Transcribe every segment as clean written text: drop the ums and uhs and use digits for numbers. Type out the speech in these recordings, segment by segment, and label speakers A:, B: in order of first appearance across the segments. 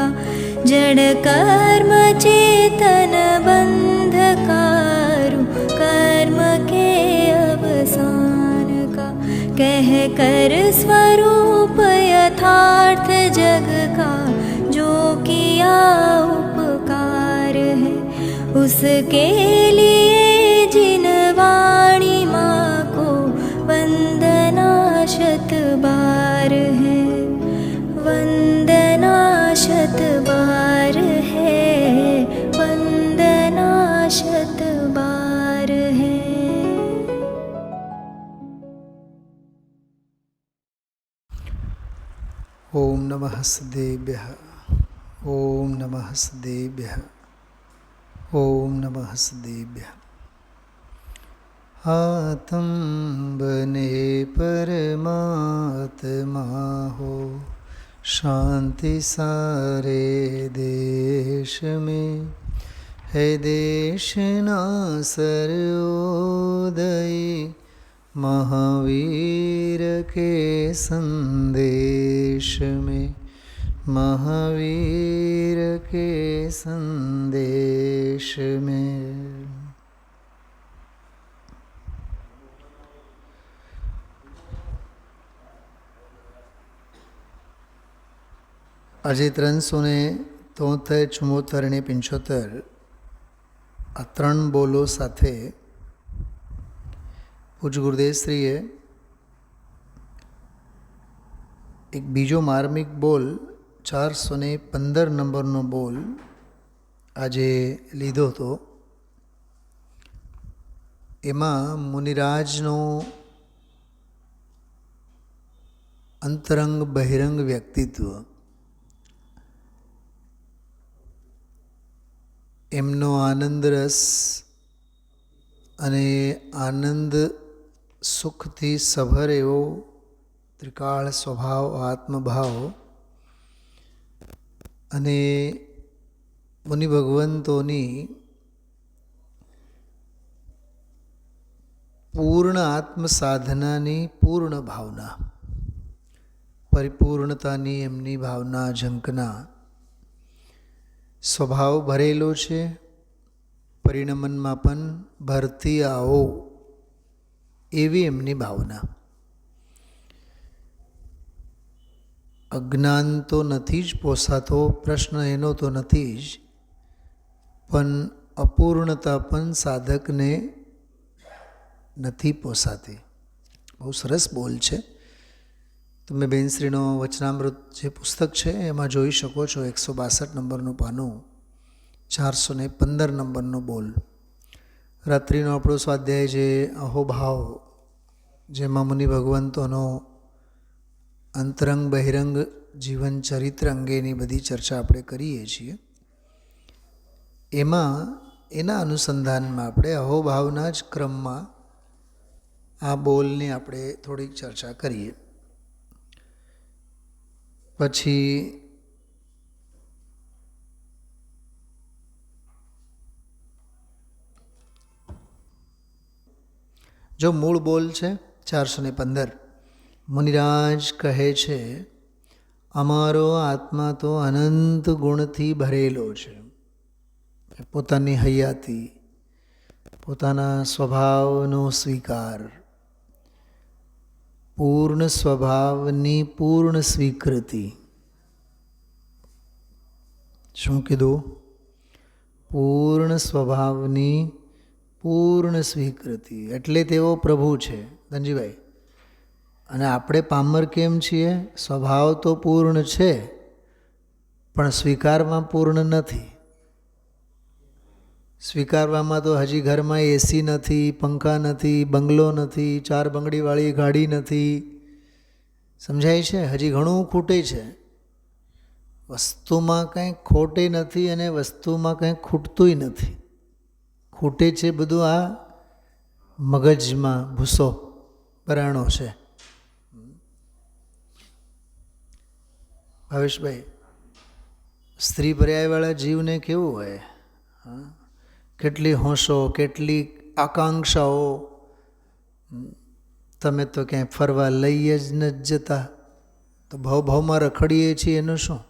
A: का जड़ कर्म चेतन बंधकारु कर्म के अवसान का कह कर स्वरूप यथार्थ जग का जो किया उपकार है उसके लिए जिन वाणी माँ को वंदना शत बार है वंदना शत बार है वंदना शत बार है।
B: ओम नमः सदेभ्यः ओम नमः सदेभ्यः ओम नमः सदेभ्यः। आत्म बने परमात्मा हो शांति सारे देश में है देश ना सर्वोदय महावीर के संदेश में महावीर के संदेश में। આજે 373, 74 અને 75 આ ત્રણ બોલો સાથે પૂજ્ય ગુરુદેવશ્રીએ એક બીજો માર્મિક બોલ 415 નંબરનો બોલ આજે લીધો હતો. એમાં મુનિરાજનો અંતરંગ બહિરંગ વ્યક્તિત્વ, એમનો આનંદ રસ અને આનંદ સુખથી સભર એવો ત્રિકાળ સ્વભાવ આત્મભાવ અને મુનિ ભગવંતોની પૂર્ણ આત્મસાધનાની પૂર્ણ ભાવના, પરિપૂર્ણતાની એમની ભાવના ઝંકના સ્વભાવ ભરેલો છે. પરિણમનમાં પણ ભરતી આવો એવી એમની ભાવના. અજ્ઞાન તો નથી જ પોસાતો, પ્રશ્ન એનો તો નથી જ, પણ અપૂર્ણતા પણ સાધકને નથી પોસાતી. બહુ સરસ બોલ છે. તમે બેનશ્રીનો વચનામૃત જે પુસ્તક છે એમાં જોઈ શકો છો. 162 નંબરનું પાનું, 415 નંબરનો બોલ. રાત્રિનો આપણો સ્વાધ્યાય છે અહોભાવ, જેમાં મુનિ ભગવંતોનો અંતરંગ બહિરંગ જીવન ચરિત્ર અંગેની બધી ચર્ચા આપણે કરીએ છીએ. એમાં એના અનુસંધાનમાં આપણે અહોભાવના જ ક્રમમાં આ બોલની આપણે થોડીક ચર્ચા કરીએ. પછી જો મૂળ બોલ છે 415. મુનિરાજ કહે છે, અમારો આત્મા તો અનંત ગુણથી ભરેલો છે. પોતાની હૈયાતી, પોતાના સ્વભાવનો સ્વીકાર, પૂર્ણ સ્વભાવની પૂર્ણ સ્વીકૃતિ. શું કીધું? પૂર્ણ સ્વભાવની પૂર્ણ સ્વીકૃતિ. એટલે તેઓ પ્રભુ છે ધનજીભાઈ. અને આપણે પામર કેમ છીએ? સ્વભાવ તો પૂર્ણ છે પણ સ્વીકારમાં પૂર્ણ નથી. સ્વીકારવામાં તો હજી ઘરમાં એસી નથી, પંખા નથી, બંગલો નથી, 4 બંગડીવાળી ગાડી નથી. સમજાય છે? હજી ઘણું ખૂટે છે. વસ્તુમાં કંઈ ખોટે નથી અને વસ્તુમાં કંઈ ખૂટતુંય નથી. ખૂટે છે બધું આ મગજમાં ભૂસો ભરાણો છે. ભાવેશભાઈ, સ્ત્રી પર્યાયવાળા જીવને કેવું હોય? કેટલી હોંશો, કેટલી આકાંક્ષાઓ. તમે તો ક્યાંય ફરવા લઈ જ નથી જતા, તો ભાવમાં રખડીએ છીએ. એનું શું?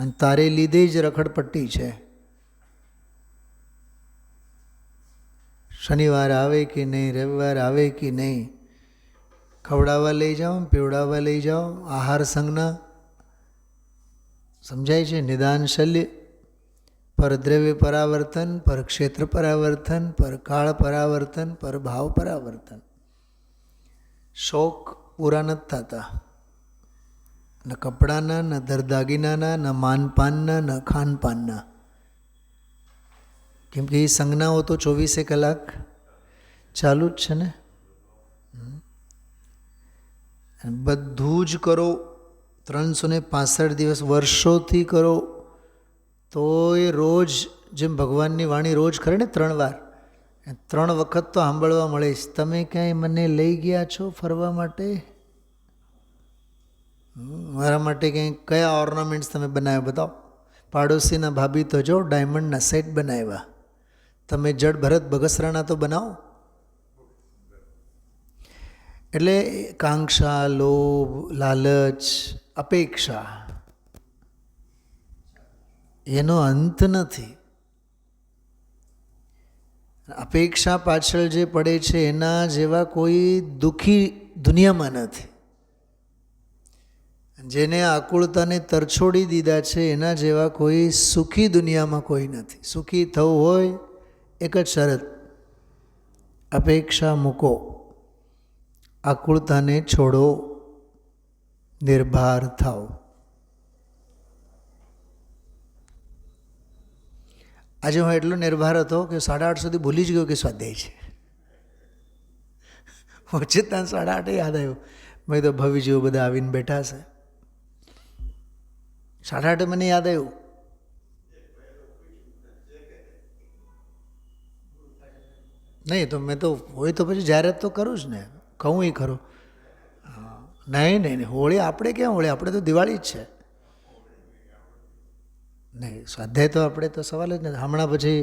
B: અને તારે લીધે જ રખડપટ્ટી છે. શનિવાર આવે કે નહીં, રવિવાર આવે કે નહીં, ખવડાવવા લઈ જાઓ, પીવડાવવા લઈ જાઓ, આહાર સંજ્ઞા સમજાય છે. નિદાન શલ્ય, પર દ્રવ્ય પરાવર્તન, પર ક્ષેત્ર પરાવર્તન, પર કાળ પરાવર્તન, પર ભાવ પરાવર્તન. શોખ પૂરા નથી થતા, ન કપડાના, ન દરદાગીનાના, ન માનપાનના, ન ખાનપાનના. કેમ કે એ સંજ્ઞાઓ તો 24 કલાક ચાલુ જ છે ને. બધું જ કરો, 365 દિવસ વર્ષોથી કરો, તો એ રોજ, જેમ ભગવાનની વાણી રોજ ખરે ને 3 વાર, 3 વખત તો સાંભળવા મળે છે, તમે ક્યાંય મને લઈ ગયા છો ફરવા માટે? મારા માટે ક્યાંય કયા ઓર્નામેન્ટ્સ તમે બનાવ્યા બતાવો. પાડોશીના ભાભી તો જો ડાયમંડના સેટ બનાવ્યા, તમે જડ ભરત બગસરાના તો બનાવો. એટલે કાંક્ષા, લોભ, લાલચ, અપેક્ષા એનો અંત નથી. અપેક્ષા પાછળ જે પડે છે એના જેવા કોઈ દુઃખી દુનિયામાં નથી. જેને આકુળતાને તરછોડી દીધા છે એના જેવા કોઈ સુખી દુનિયામાં કોઈ નથી. સુખી થવું હોય એક જ શરત, અપેક્ષા મૂકો, આકુળતાને છોડો, નિર્ભાર થાઓ. આજે હું એટલો નિર્ભાર હતો કે 8:30 સુધી ભૂલી જ ગયો કે સ્વાધ્યાય છે. ઓછીતા 8:30 યાદ આવ્યું. મેં તો ભવિજીઓ બધા આવીને બેઠા છે. 8:30 મને યાદ આવ્યું. નહીં તો મેં તો હોય તો પછી જાહેરાત તો કરું જ ને, કહું એ ખરું. નહીં નહીં નહીં, હોળી આપણે ક્યાં હોળી, આપણે તો દિવાળી જ છે. નહીં, સ્વાધ્યાય તો આપણે તો સવાલ જ નથી. હમણાં પછી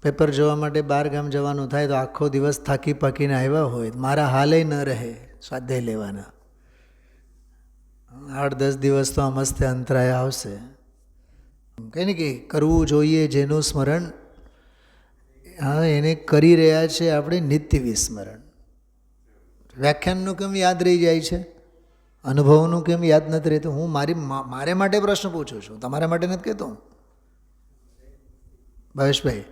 B: પેપર જોવા માટે 12 ગામ જવાનું થાય તો આખો દિવસ થાકી પાકીને આવ્યા હોય, મારા હાલે ન રહે સ્વાધ્યાય લેવાના. 8-10 દિવસ તો આ મસ્ત અંતરાય આવશે. કંઈ ને કે કરવું જોઈએ જેનું સ્મરણ, હા એને કરી રહ્યા છે આપણે નિત્ય વિસ્મરણ. વ્યાખ્યાનનું કેમ યાદ રહી જાય છે, અનુભવનું કેમ યાદ નથી રહેતું? હું મારે માટે પ્રશ્ન પૂછું છું, તમારા માટે નથી કહેતો. ભાવેશભાઈ,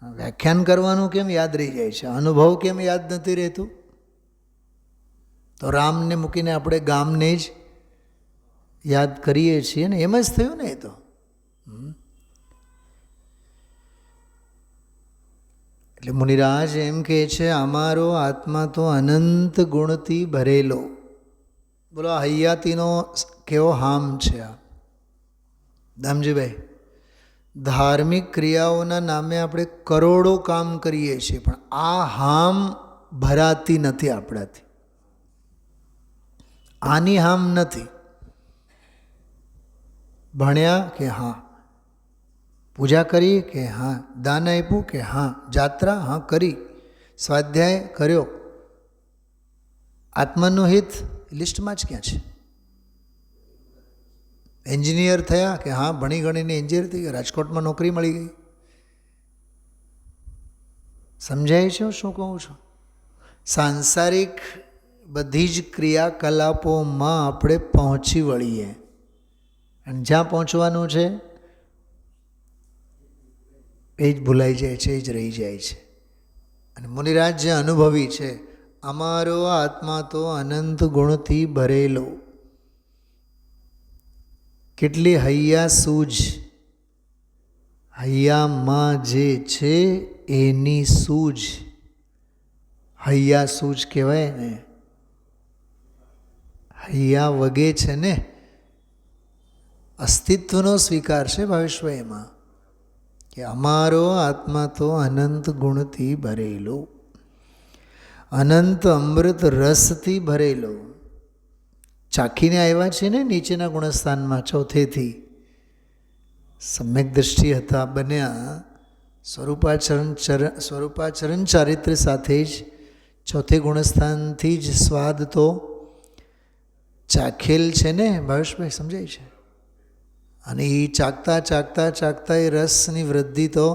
B: વ્યાખ્યાન કરવાનું કેમ યાદ રહી જાય છે, અનુભવ કેમ યાદ નથી રહેતું? તો રામને મૂકીને આપણે ગામને જ યાદ કરીએ છીએ ને, એમ જ થયું ને. એ તો એટલે મુનિરાજ એમ કહે છે, અમારો આત્મા તો અનંત ગુણથી ભરેલો. બોલો આ હૈયાતીનો કેવો હામ છે આ દામજીભાઈ. ધાર્મિક ક્રિયાઓના નામે આપણે કરોડો કામ કરીએ છીએ, પણ આ હામ ભરાતી નથી આપણાથી. આની હામ નથી. ભણ્યા કે હા, પૂજા કરી કે હા, દાન આપ્યું કે હા, જાત્રા હા કરી, સ્વાધ્યાય કર્યો, આત્માનું હિત લિસ્ટમાં જ ક્યાં છે? એન્જિનિયર થયા કે હા, ભણી ગણીને એન્જિનિયર થઈ ગયા, રાજકોટમાં નોકરી મળી ગઈ. સમજાય છે શું કહું છું? સાંસારિક બધી જ ક્રિયાકલાપોમાં આપણે પહોંચી વળીએ, અને જ્યાં પહોંચવાનું છે એ જ ભૂલાઈ જાય છે, એ જ રહી જાય છે. અને મુનિરાજ જે અનુભવી છે, અમારો આત્મા તો અનંત ગુણથી ભરેલો. કેટલી હૈયા સૂઝ, હૈયામાં જે છે એની સૂઝ, હૈયા સૂઝ કહેવાય ને. હૈયા વગે છે ને, અસ્તિત્વનો સ્વીકાર છે ભાવેશભાઈ એમાં, કે અમારો આત્મા તો અનંત ગુણથી ભરેલો, અનંત અમૃત રસથી ભરેલો. ચાખીને આવ્યા છે ને નીચેના ગુણસ્થાનમાં, ચોથેથી સમ્યક દ્રષ્ટિ હતા બન્યા, સ્વરૂપાચરણ ચારિત્ર સાથે જ ચોથે ગુણસ્થાનથી જ સ્વાદ તો ચાખેલ છે ને ભાવેશભાઈ, સમજાય છે? અને એ ચાખતા ચાખતા ચાખતા એ રસની વૃદ્ધિ તો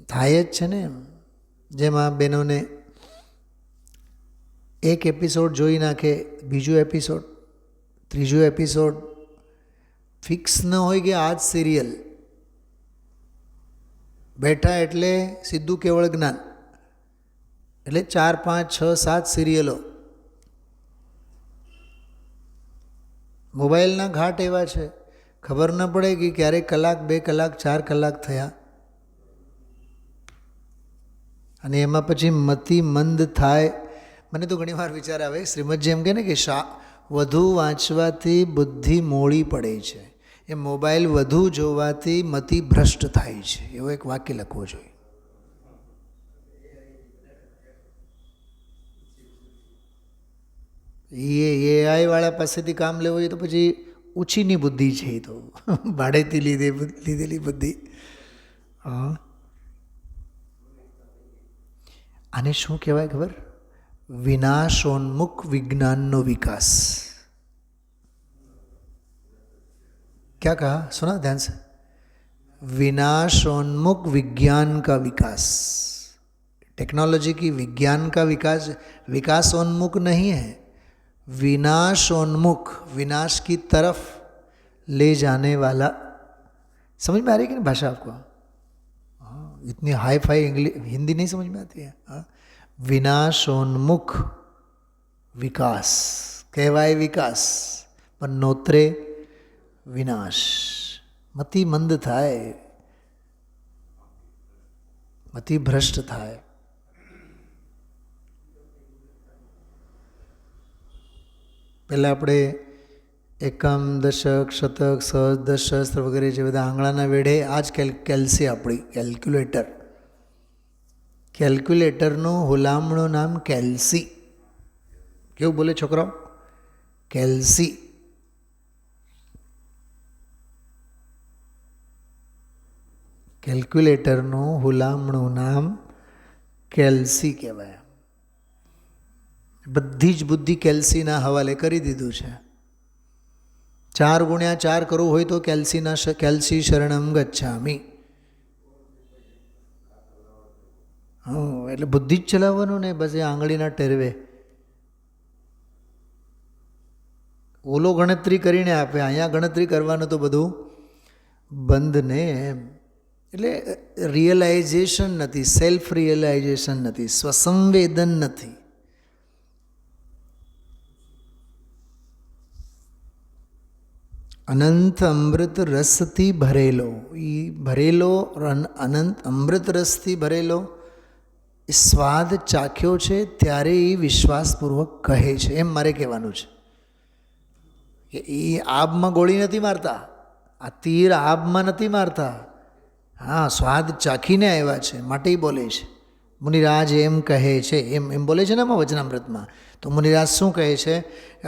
B: થાય જ છે ને. જેમાં બહેનોને એક એપિસોડ જોઈ નાખે, બીજું એપિસોડ, ત્રીજું એપિસોડ, ફિક્સ ન હોય કે આ જ સિરિયલ, બેઠા એટલે સીધું કેવળ જ્ઞાન, એટલે 4, 5, 6, 7 સિરિયલો. મોબાઈલના ઘાટ એવા છે, ખબર ન પડે કે ક્યારેક કલાક, 2 કલાક, 4 કલાક થયા. અને એમાં પછી મતિ મંદ થાય. મને તો ઘણી વાર વિચાર આવે, શ્રીમદજી એમ કહે ને કે વધુ વાંચવાથી બુદ્ધિ મોડી પડે છે, એ મોબાઈલ વધુ જોવાથી મતિ ભ્રષ્ટ થાય છે, એવો એક વાક્ય લખવો જોઈએ. AI વાળા પાસેથી કામ લેવું હોય તો પછી ઓછીની બુદ્ધિ છે, એ તો ભાડેથી લીધેલી બુદ્ધિ. હા, આને શું કહેવાય ખબર? विनाशोन्मुख विज्ञानનો विकास. क्या कहा? सुना ध्यान से? विनाशोन्मुख विज्ञान का विकास. टेक्नोलॉजी की विज्ञान का विकास विकासोन्मुख नहीं है, विनाशोन्मुख, विनाश की तरफ ले जाने वाला. समझ में आ रही है कि नहीं भाषा आपको? इतनी हाई फाई इंग्लिश हिंदी नहीं समझ में आती है. हाँ, विनाशोन्मुख विकास कहवाय विकास, पर नोत्रे विनाश. मति मंद थाय, मति भ्रष्ट थाय. પહેલાં આપણે એકમ, દશક, શતક, સહસ્ર, દશસ્ત્ર વગેરે જે બધા આંગળાના વેઢે આ જ કેલ્સી આપણી કેલ્ક્યુલેટર. કેલ્ક્યુલેટરનું હુલામણું નામ કેલ્સી. કેવું બોલે છોકરાઓ? કેલ્સી. કેલ્ક્યુલેટરનું હુલામણું નામ કેલ્સી કહેવાય. બધી જ બુદ્ધિ કેલ્સીના હવાલે કરી દીધું છે. 4 ગુણ્યા 4 કરવું હોય તો કેલ્સી શરણમ ગચ્છામિ. હા, એટલે બુદ્ધિ જ ચલાવવાનું ને બસ એ આંગળીના ટેરવે. ઓલો ગણતરી કરીને આપે, અહીંયા ગણતરી કરવાનું તો બધું બંધ ને એમ. એટલે રિયલાઇઝેશન નથી, સેલ્ફ રિયલાઇઝેશન નથી, સ્વસંવેદન નથી. અનંત અમૃત રસથી ભરેલો, એ ભરેલો અનંત અમૃત રસથી ભરેલો એ સ્વાદ ચાખ્યો છે ત્યારે એ વિશ્વાસપૂર્વક કહે છે. એમ મારે કહેવાનું છે કે એ આબમાં ગોળી નથી મારતા, આ તીર આબમાં નથી મારતા. હા, સ્વાદ ચાખીને આવ્યા છે માટે એ બોલે છે. મુનિરાજ એમ કહે છે, એમ બોલે છે ને આમાં વચનામૃતમાં. તો મુનિરાજ શું કહે છે?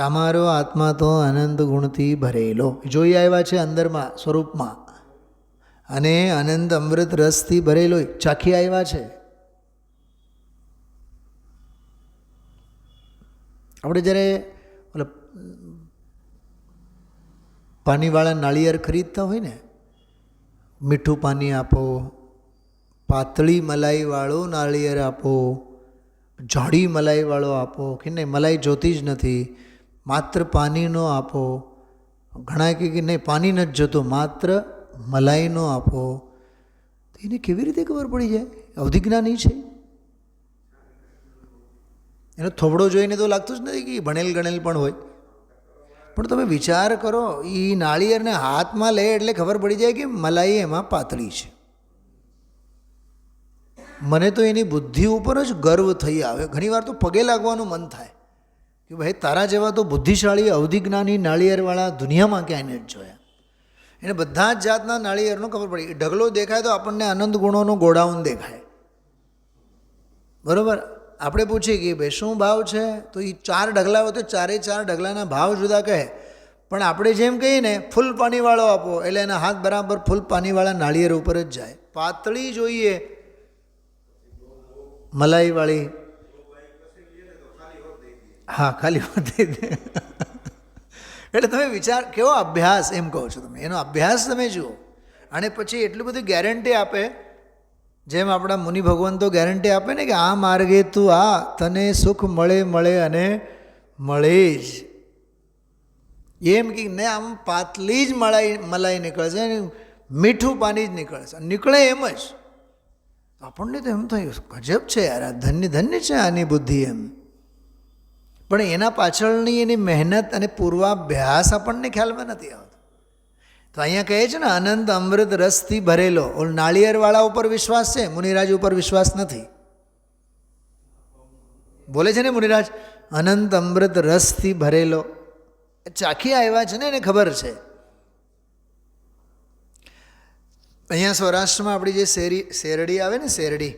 B: અમારો આત્મા તો અનંત ગુણથી ભરેલો જોઈ આવ્યા છે અંદરમાં સ્વરૂપમાં, અને અનંત અમૃત રસથી ભરેલો ચાખી આવ્યા છે. આપણે જ્યારે મતલબ પાણીવાળા નાળિયેર ખરીદતા હોય ને, મીઠું પાણી આપો, પાતળી મલાઈવાળું નાળિયેર આપો, જાડી મલાઈવાળો આપો, કે નહીં મલાઈ જોતી જ નથી, માત્ર પાણીનો આપો. ઘણા કહે કે નહીં પાણી નથી જોતું, માત્ર મલાઈનો આપો. તો એને કેવી રીતે ખબર પડી જાય? અવધિજ્ઞાની છે. એનો થોબડો જોઈને તો લાગતું જ નથી કે ભણેલ ગણેલ પણ હોય. પણ તમે વિચાર કરો, એ નાળિયેરને હાથમાં લે એટલે ખબર પડી જાય કે મલાઈ એમાં પાતળી છે. મને તો એની બુદ્ધિ ઉપર જ ગર્વ થઈ આવે. ઘણીવાર તો પગે લાગવાનું મન થાય કે ભાઈ તારા જેવા તો બુદ્ધિશાળી અવધિજ્ઞાની નાળિયેરવાળા દુનિયામાં ક્યાંય નથી જોયા. એને બધા જ જાતના નાળિયેરનું ખબર પડી. ઢગલો દેખાય તો આપણને અનંત ગુણોનું ગોડાઉન દેખાય, બરાબર. આપણે પૂછીએ કે ભાઈ શું ભાવ છે, તો એ 4 ઢગલા હોય તો 4 ઢગલાના ભાવ જુદા કહે. પણ આપણે જેમ કહીએ ને ફૂલ પાણીવાળો આપો, એટલે એના હાથ બરાબર ફૂલ પાણીવાળા નાળિયેર ઉપર જ જાય. પાતળી જોઈએ મલાઈવાળી, હા ખાલી હોત દે. એટલે તમે વિચાર કેવો અભ્યાસ એમ કહો છો તમે, એનો અભ્યાસ તમે જુઓ. અને પછી એટલું બધું ગેરંટી આપે, જેમ આપણા મુનિ ભગવંતો ગેરંટી આપે ને કે આ માર્ગે તું આ, તને સુખ મળે મળે અને મળે જ. એમ કે ને આમ પાતળી જ મલાઈ નીકળશે, મીઠું પાણી જ નીકળશે, નીકળે એમ જ. આપણને તો એમ થયું ગજબ છે યાર, આ ધન્ય ધન્ય છે આની બુદ્ધિ એમ. પણ એના પાછળની એની મહેનત અને પૂર્વાભ્યાસ આપણને ખ્યાલમાં નથી આવતો. તો અહીંયા કહે છે ને અનંત અમૃત રસથી ભરેલો. ઓલ નાળિયેરવાળા ઉપર વિશ્વાસ છે, મુનિરાજ ઉપર વિશ્વાસ નથી. બોલે છે ને મુનિરાજ, અનંત અમૃત રસથી ભરેલો. ચાખી આવ્યા છે ને, એને ખબર છે. અહીંયા સૌરાષ્ટ્રમાં આપણી જે શેરડી આવે ને, શેરડી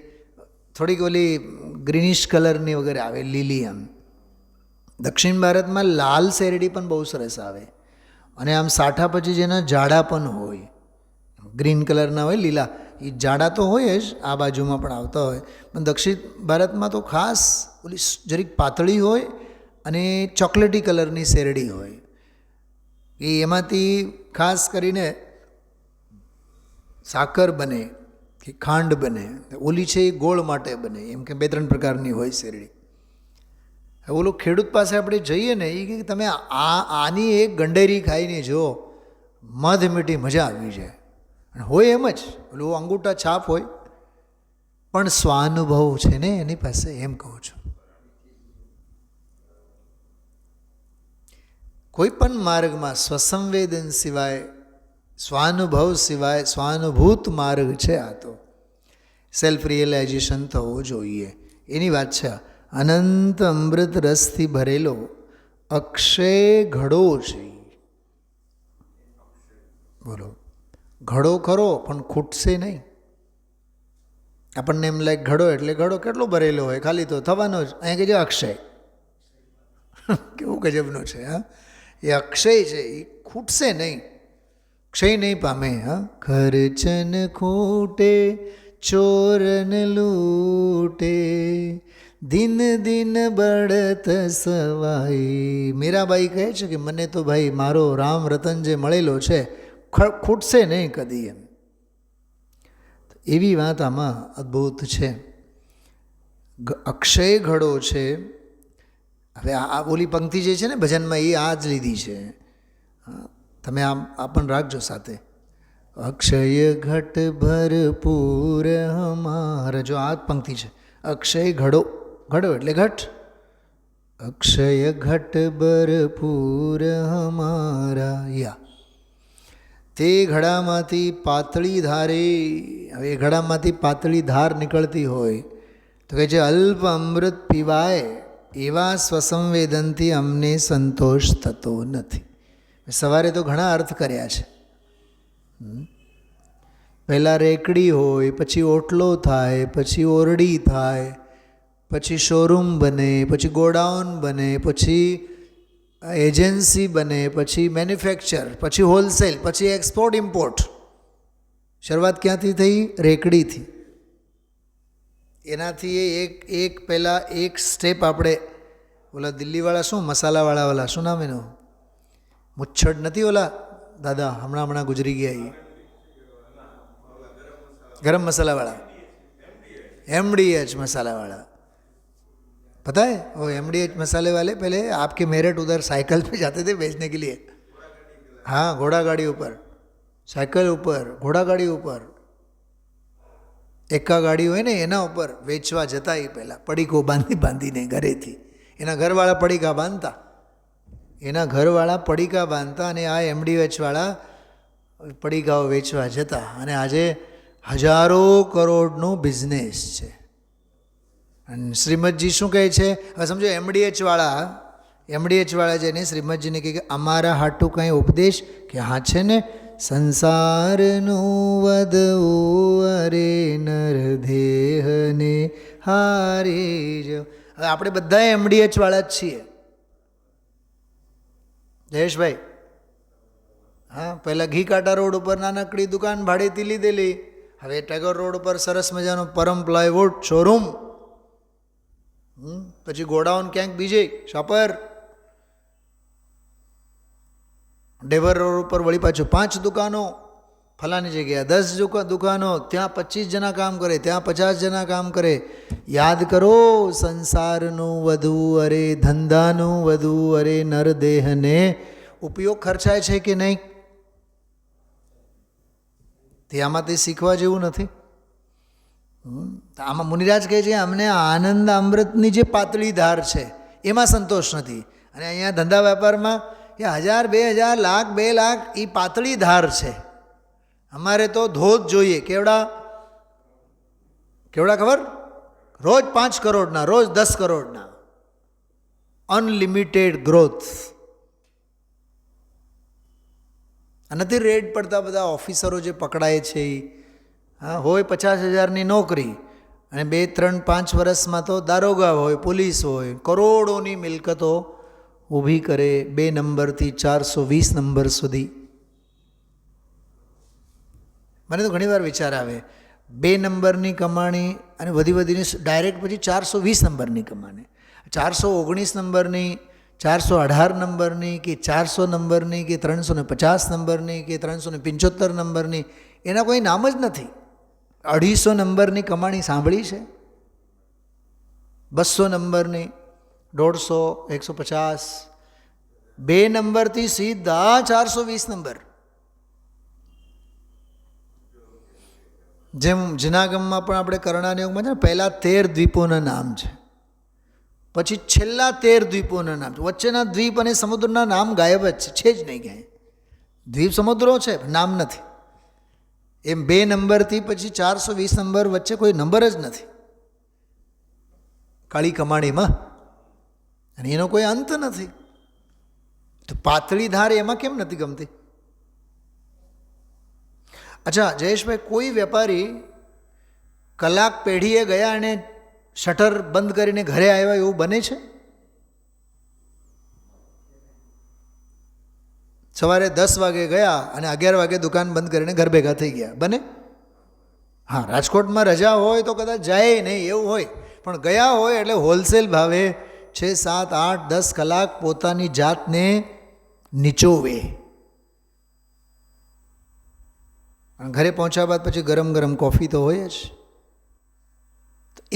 B: થોડીક ઓલી ગ્રીનિશ કલરની વગેરે આવે, લીલી આમ. દક્ષિણ ભારતમાં લાલ શેરડી પણ બહુ સરસ આવે. અને આમ સાઠા પછી જેના જાડા પણ હોય, ગ્રીન કલરના હોય, લીલા, એ જાડા તો હોય જ, આ બાજુમાં પણ આવતા હોય. પણ દક્ષિણ ભારતમાં તો ખાસ ઓલી જરીક પાતળી હોય અને ચોકલેટી કલરની શેરડી હોય. એમાંથી ખાસ કરીને સાકર બને કે ખાંડ બને. ઓલી છે એ ગોળ માટે બને, એમ કે 2-3 પ્રકારની હોય શેરડી. ઓલો ખેડૂત પાસે આપણે જઈએ ને, એ કે તમે આની એક ગંડેરી ખાઈને જો, મધ મીઠી મજા આવી જાય. અને હોય એમ જ, ઓલું અંગૂઠા છાપ હોય, પણ સ્વાનુભવ છે ને એની પાસે, એમ કહું છું. કોઈ પણ માર્ગમાં સ્વસંવેદન સિવાય, સ્વાનુભવ સિવાય, સ્વાનુભૂત માર્ગ છે આ તો. સેલ્ફ રિયલાઇઝેશન થવું જોઈએ, એની વાત છે. અનંત અમૃત રસથી ભરેલો અક્ષય ઘડો છે. બોલો, ઘડો ખરો પણ ખૂટશે નહીં. આપણને એમ લાગે ઘડો એટલે ઘડો કેટલો ભરેલો હોય, ખાલી તો થવાનો જ. અહીંયા કહેજો અક્ષય. કેવું ગજબનો છે હા. એ અક્ષય છે, એ ખૂટશે નહીં, ક્ષય નહીં પામે. હા, ખર્ચન ખૂટે ચોરન લૂટે, દિન દિન બળત સવાઈ. મીરાબાઈ કહે છે કે મને તો ભાઈ મારો રામ રતન જે મળેલો છે ખૂટશે નહીં કદી એમ. એવી વાત આમાં અદ્ભુત છે. અક્ષય ઘડો છે. હવે આ ઓલી પંક્તિ જે છે ને ભજનમાં, એ આ જ લીધી છે. તમે આ પણ રાખજો સાથે. અક્ષય ઘટ ભરપૂર હમારા, જો આ જ પંક્તિ છે. અક્ષય ઘડો, ઘડો એટલે ઘટ. અક્ષય ઘટ ભરપૂર હમારા યા. તે ઘડામાંથી પાતળી ધારે. હવે એ ઘડામાંથી પાતળી ધાર નીકળતી હોય તો કે જે અલ્પ અમૃત પીવાય, એવા સ્વસંવેદનથી અમને સંતોષ થતો નથી. સવારે તો ઘણા અર્થ કર્યા છે. પહેલાં રેકડી હોય, પછી ઓટલો થાય, પછી ઓરડી થાય, પછી શોરૂમ બને, પછી ગોડાઉન બને, પછી એજન્સી બને, પછી મેન્યુફેક્ચર, પછી હોલસેલ, પછી એક્સપોર્ટ ઇમ્પોર્ટ. શરૂઆત ક્યાંથી થઈ? રેકડીથી. એનાથી એક પહેલાં એક સ્ટેપ આપણે ઓલા દિલ્હીવાળા શું મસાલાવાળા ઓલા શું નામ એનું, મુચ્છડ નથી ઓલા દાદા, હમણાં ગુજરી ગયા. એ गरम मसाला वाला, MDH मसाला वाला, पता है वो MDH मसाले वाले पहले आपके मेरठ उधर साइकिल पे जाते थे बेचने के लिए. हाँ, घोड़ा गाड़ी ऊपर, साइकिल ऊपर, घोड़ा गाड़ी ऊपर, एक्का गाड़ी હોય ને એના ઉપર વેચવા જતા. એ પહેલાં પડીકો બાંધીને ઘરેથી એના ઘરવાળા પડીકા બાંધતા, અને આ MDH વાળા પડીકાઓ વેચવા જતા. અને આજે હજારો કરોડનો બિઝનેસ છે. અને શ્રીમદજી શું કહે છે? હવે સમજો MDH વાળા જેને શ્રીમદજીને કહે કે અમારા હાટું કંઈ ઉપદેશ, કે હા છે ને, સંસારનું વધવું અરે નર દેહને હારી જો. હવે આપણે બધા MDH વાળા જ છીએ જયેશભાઈ. હા, પહેલાં ઘી કાંટા રોડ ઉપર નાનકડી દુકાન ભાડેથી લીધેલી, હવે ટેગોર રોડ ઉપર સરસ મજાનો પરમ પ્લાયવુડ શોરૂમ, પછી ગોડાઉન ક્યાંક બીજે શાપર. ડેવર રોડ ઉપર વળી પાછું 5 દુકાનો, ફલાની જગ્યા 10 દુકાનો, ત્યાં 25 જણા કામ કરે, ત્યાં 50 જણા કામ કરે. યાદ કરો, સંસારનું વધુ, અરે ધંધાનું વધુ, અરે નરદેહને ઉપયોગ ખર્ચાય છે કે નહીં? તે આમાંથી શીખવા જેવું નથી. આમાં મુનિરાજ કહે છે અમને આનંદ અમૃતની જે પાતળી ધાર છે એમાં સંતોષ નથી. અને અહીંયા ધંધા વેપારમાં એ 1000, 2000, લાખ, 2 લાખ એ પાતળી ધાર છે. અમારે તો ધોધ જોઈએ. કેવડા ખબર? રોજ 5 કરોડના, રોજ 10 કરોડના, અનલિમિટેડ ગ્રોથ. નથી રેડ પડતા બધા ઓફિસરો જે પકડાય છે એ હોય 50,000ની નોકરી અને 2, 3, 5 વર્ષમાં તો દારોગા હોય, પોલીસ હોય, કરોડોની મિલકતો ઊભી કરે 2 નંબરથી 420 નંબર સુધી. મને તો ઘણીવાર વિચાર આવે 2 નંબરની કમાણી અને વધીને ડાયરેક્ટ પછી 420 નંબરની કમાણી, 419 નંબરની, 418 નંબરની કે 400 નંબરની કે 350 નંબરની કે 375 નંબરની, એના કોઈ નામ જ નથી. 250 નંબરની કમાણી સાંભળી છે? 200 નંબરની, 150, 150, 2 નંબરથી સીધા 420 નંબર. જેમ જૂનાગમમાં પણ આપણે કરણાને એવું છે ને, પહેલાં 13 દ્વીપોના નામ છે, પછી છેલ્લા 13 દ્વીપોના નામ છે. વચ્ચેના દ્વીપ અને સમુદ્રના નામ ગાયબ જ છે જ નહીં ક્યાંય. દ્વીપ સમુદ્રો છે, નામ નથી. એમ 2 નંબરથી પછી 420 નંબર વચ્ચે કોઈ નંબર જ નથી કાળી કમાણીમાં, અને એનો કોઈ અંત નથી. તો પાતળી ધાર એમાં કેમ નથી ગમતી? અચ્છા જયેશભાઈ, કોઈ વેપારી કલાક પેઢીએ ગયા અને શટર બંધ કરીને ઘરે આવ્યા એવું બને છે? સવારે 10 વાગે ગયા અને 11 વાગે દુકાન બંધ કરીને ઘર ભેગા થઈ ગયા, બને? હા, રાજકોટમાં રજા હોય તો કદાચ જાય નહીં એવું હોય, પણ ગયા હોય એટલે હોલસેલ ભાવે 6, 7, 8, 10 કલાક પોતાની જાતને નીચોવે. ઘરે પહોંચ્યા બાદ પછી ગરમ ગરમ કોફી તો હોય જ.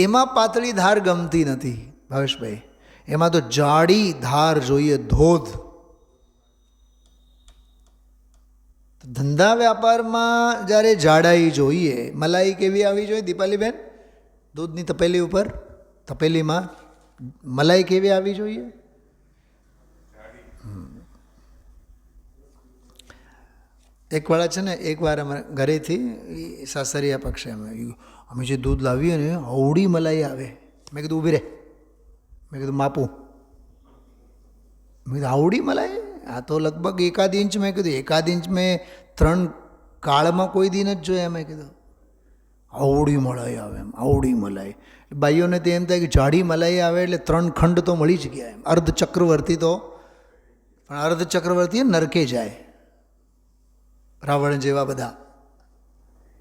B: એમાં પાતળી ધાર ગમતી નથી ભાવેશભાઈ, એમાં તો જાડી ધાર જોઈએ, ધોધ. ધંધા વ્યાપારમાં જ્યારે જાડાઈ જોઈએ, મલાઈ કેવી આવી જોઈએ દીપાલીબેન? દૂધની તપેલી ઉપર, તપેલીમાં મલાઈ કેવી આવી જોઈએ? એક વાળા છે ને, એકવાર અમારા ઘરેથી સાસરિયા પક્ષે અમે જે દૂધ લાવીએ ને અવળી મલાઈ આવે. મેં કીધું ઊભી રહે, મેં કીધું માપું, મેં કીધું આવડી મલાઈ? આ તો લગભગ 1 ઇંચ. મેં કીધું 1 ઇંચ મેં 3 કાળમાં કોઈ દિન જ જોયા. મેં કીધું આવડી મલાઈ આવે, એમ આવડી મલાઈ. ભાઈઓને તો એમ થાય કે જાડી મલાઈ આવે એટલે 3 ખંડ તો મળી જ ગયા એમ. અર્ધ ચક્રવર્તી તો, પણ અર્ધ ચક્રવર્તી નરકે જાય, રાવણ જેવા બધા.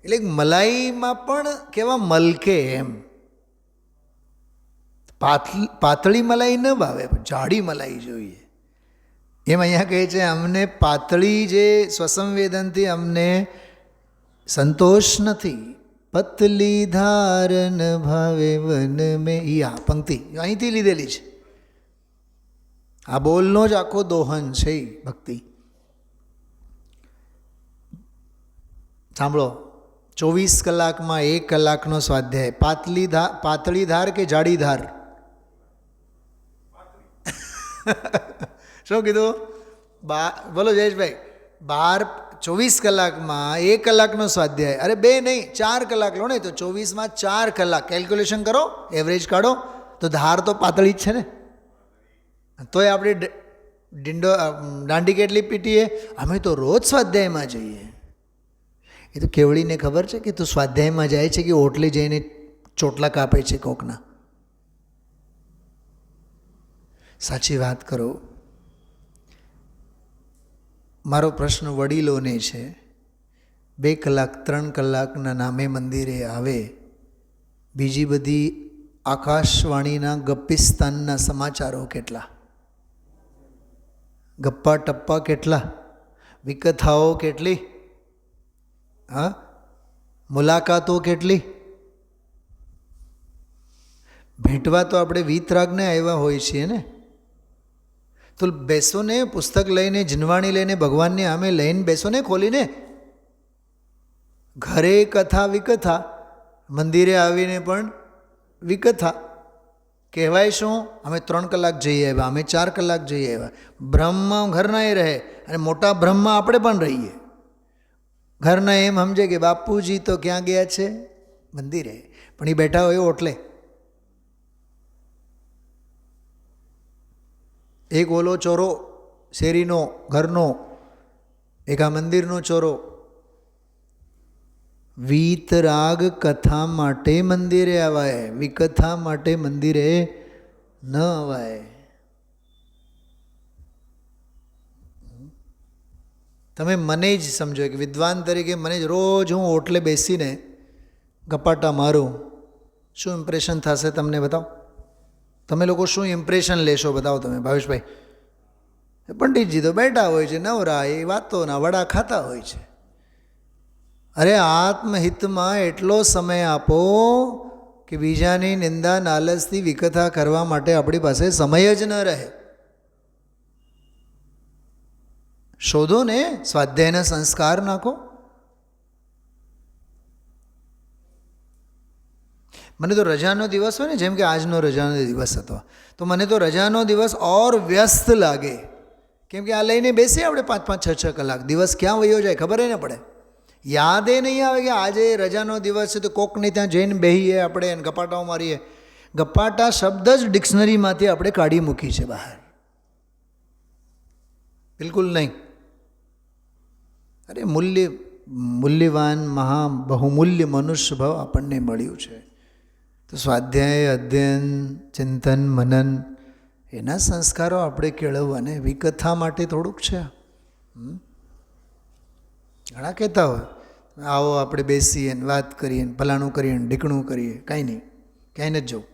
B: એટલે મલાઈમાં પણ કેવા મલકે એમ. પાતળી મલાઈ ન ભાવે, જાડી મલાઈ જોઈએ. એમ અહીંયા કહે છે અમને પાતળી જે સ્વસંવેદનથી અમને સંતોષ નથી. પતલી ધારન ભાવે વન મેં, ઈ આ પંક્તિ અહીંથી લીધેલી છે. આ બોલનો જ આખો દોહન છે ભક્તિ. સાંભળો, 24 કલાકમાં 1 કલાકનો સ્વાધ્યાય. પાતળી ધાર કે જાડી ધાર? શું કીધું? બોલો જયેશભાઈ. 24 કલાકમાં 1 કલાકનો સ્વાધ્યાય. અરે 2 નહીં, 4 કલાક લો ને, તો 24માં 4 કલાક કેલ્ક્યુલેશન કરો, એવરેજ કાઢો, તો ધાર તો પાતળી જ છે ને. તોય આપણે દાંડી કેટલી પીટીએ? અમે તો રોજ સ્વાધ્યાયમાં જઈએ. એ તો કેવડીને ખબર છે કે તું સ્વાધ્યાયમાં જાય છે કે ઓટલે જઈને ચોટલા કાપે છે કોકના? સાચી વાત કરો. મારો પ્રશ્ન વડીલોને છે. 2 કલાક 3 કલાકના નામે મંદિરે આવે, બીજી બધી આકાશવાણીના ગપ્પિસ્તાનના સમાચારો કેટલા, ગપ્પા ટપ્પા કેટલા, વિકથાઓ કેટલી, હા, મુલાકાતો કેટલી. ભેટવા તો આપણે વીતરાગને આવ્યા હોય છીએ ને. તો બેસો ને, પુસ્તક લઈને, જીનવાણી લઈને, ભગવાનની આમે લઈને બેસો ને, ખોલીને. ઘરે કથા વિકથા, મંદિરે આવીને પણ વિકથા. કહેવાય શું? અમે 3 કલાક જઈ આવ્યા, અમે 4 કલાક જઈ આવ્યા. બ્રહ્મ ઘરના એ રહે અને મોટા બ્રહ્મમાં આપણે પણ રહીએ. ઘરના એમ સમજે કે બાપુજી તો ક્યાં ગયા છે? મંદિરે. પણ એ બેઠા હોય ઓટલે. એક ઓલો ચોરો શેરીનો, ઘરનો, એક આ મંદિરનો ચોરો. વીતરાગ કથા માટે મંદિરે આવાય, વિકથા માટે મંદિરે ન આવાય. તમે મને જ સમજો કે વિદ્વાન તરીકે મને જ રોજ હું ઓટલે બેસીને ગપાટા મારું, શું ઇમ્પ્રેશન થશે તમને? બતાવો તમે લોકો શું ઇમ્પ્રેશન લેશો? બતાવો તમે. ભાવેશભાઈ, પંડિતજી તો બેઠા હોય છે, નવરા, એ વાતોના વડા ખાતા હોય છે. અરે આત્મહિતમાં એટલો સમય આપો કે બીજાની નિંદા નાલચથી વિકથા કરવા માટે આપણી પાસે સમય જ ન રહે. શોધો ને, સ્વાધ્યાયના સંસ્કાર નાખો. મને તો રજાનો દિવસ હોય ને, જેમ કે આજનો રજાનો દિવસ હતો, તો મને તો રજાનો દિવસ ઓર વ્યસ્ત લાગે. કેમ કે આ લઈને બેસીએ આપણે 5-5, 6-6 કલાક, દિવસ ક્યાં વયો જાય ખબર ન પડે. યાદ એ નહીં આવે કે આજે રજાનો દિવસ છે તો કોકને ત્યાં જઈને બેહીએ આપણે અને ગપાટાઓ મારીએ. ગપાટા શબ્દ જ ડિક્શનરીમાંથી આપણે કાઢી મૂકી છે બહાર. બિલકુલ નહીં. અરે મૂલ્યવાન બહુમૂલ્ય મનુષ્ય ભાવ આપણને મળ્યું છે. તો સ્વાધ્યાય, અધ્યયન, ચિંતન, મનન એના સંસ્કારો આપણે કેળવવાને. વિકથા માટે થોડુંક છે. ઘણા કહેતા હોય આવો આપણે બેસીએ ને વાત કરીએ ને ફલાણું કરીએ ને ઢીકણું કરીએ. કાંઈ નહીં, ક્યાંય નથી જવું.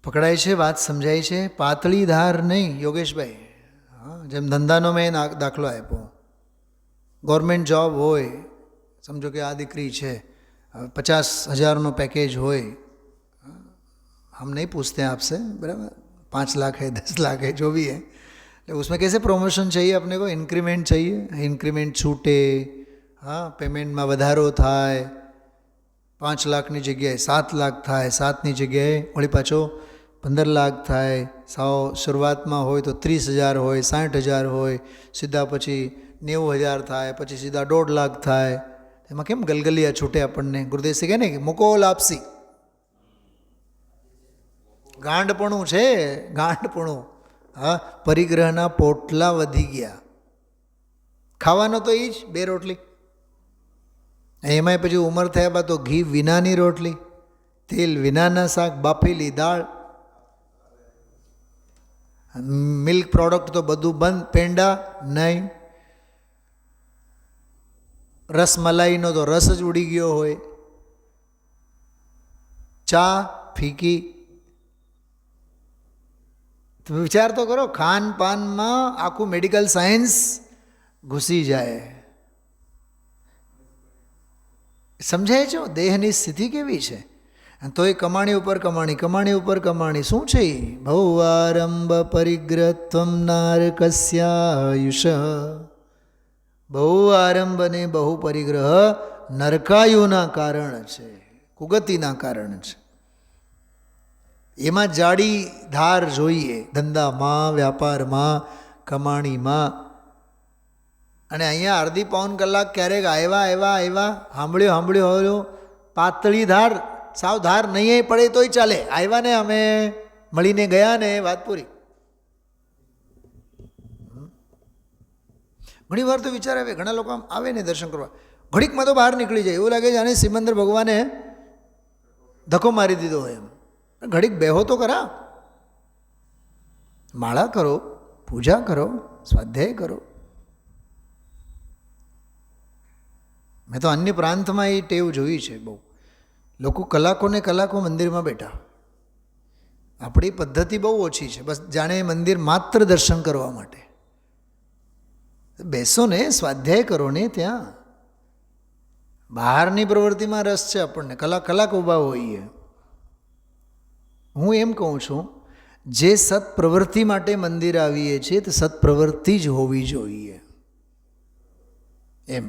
B: પકડાય છે, વાત સમજાય છે. પાતળી ધાર નહીં યોગેશભાઈ. હા, જેમ ધંધાનો મેં દાખલો આપ્યો. ગવર્મેન્ટ જોબ હોય, સમજો કે આ દીકરી છે, 50,000નો પેકેજ હોય. हम नहीं पूछते हैं आपसे, बराबर, 5 लाख है, 10 लाख है, जो भी है. उसमें कैसे प्रमोशन चाहिए अपने को? इंक्रीमेंट चाहिए. इंक्रीमेंट छूटे, हाँ, પેમેન્ટમાં વધારો થાય. 5 લાખની જગ્યાએ 7 લાખ થાય, 7ની જગ્યાએ વળી પાછો 15 લાખ થાય. સાવ શરૂઆતમાં હોય તો 30,000 હોય, 60,000 હોય, સીધા પછી 90,000 થાય, પછી સીધા 1.5 લાખ થાય. એમાં કેમ ગલગલિયા છૂટે આપણને? ગુરુદેવસિંહ કહે ને કે મૂકો લાપસી. ગાંડપણું છે, ગાંડપણું. હા, પરિગ્રહના પોટલા વધી ગયા. ખાવાનો તો એ જ 2 રોટલી. એમાંય પછી ઉંમર થયા બાદ તો ઘી વિનાની રોટલી, તેલ વિનાના શાક, બાફેલી દાળ, મિલ્ક પ્રોડક્ટ તો બધું બંધ. પેંડા નહીં, રસમલાઈનો તો રસ જ ઉડી ગયો હોય, ચા ફીકી. વિચાર તો કરો, ખાનપાનમાં આખું મેડિકલ સાયન્સ ઘૂસી જાય. સમજાય છે દેહની સ્થિતિ કેવી છે? તો એ કમાણી ઉપર કમાણી, કમાણી ઉપર કમાણી. શું છે એ? ભૌઆરંભ પરિગ્રહત્વમ નારકસ્યાયુષ. બહુ આરંભ અને બહુ પરિગ્રહ નરકાયુના કારણ છે, કુગતિના કારણ છે. એમાં જાડી ધાર જોઈએ, ધંધામાં, વ્યાપારમાં, કમાણીમાં. અને અહીંયા અડધી પૌન કલાક ક્યારેક આવ્યા સાંભળ્યું, પાતળી ધાર, સાવ ધાર નહીં પડે તોય ચાલે. આવ્યા ને, અમે મળીને ગયા ને, વાત પૂરી. ઘણી વાર તો વિચાર આવે, ઘણા લોકો આવે ને દર્શન કરવા, ઘડીકમાં તો બહાર નીકળી જાય. એવું લાગે જાણે સિમંદર ભગવાને ધક્કો મારી દીધો હોય એમ. ઘડીક બેહો તો ખરા, માળા કરો, પૂજા કરો, સ્વાધ્યાય કરો. મેં તો અન્ય પ્રાંતમાં એ ટેવ જોઈ છે બહુ. લોકો કલાકોને કલાકો મંદિરમાં બેઠા. આપણી પદ્ધતિ બહુ ઓછી છે, બસ જાણે મંદિર માત્ર દર્શન કરવા માટે. બેસો ને, સ્વાધ્યાય કરો ને. ત્યાં બહારની પ્રવૃત્તિમાં રસ છે આપણને, કલાક ઊભા હોઈએ. હું એમ કહું છું, જે સત્પ્રવૃત્તિ માટે મંદિર આવીએ છીએ તે સત્પ્રવૃત્તિ જ હોવી જોઈએ. એમ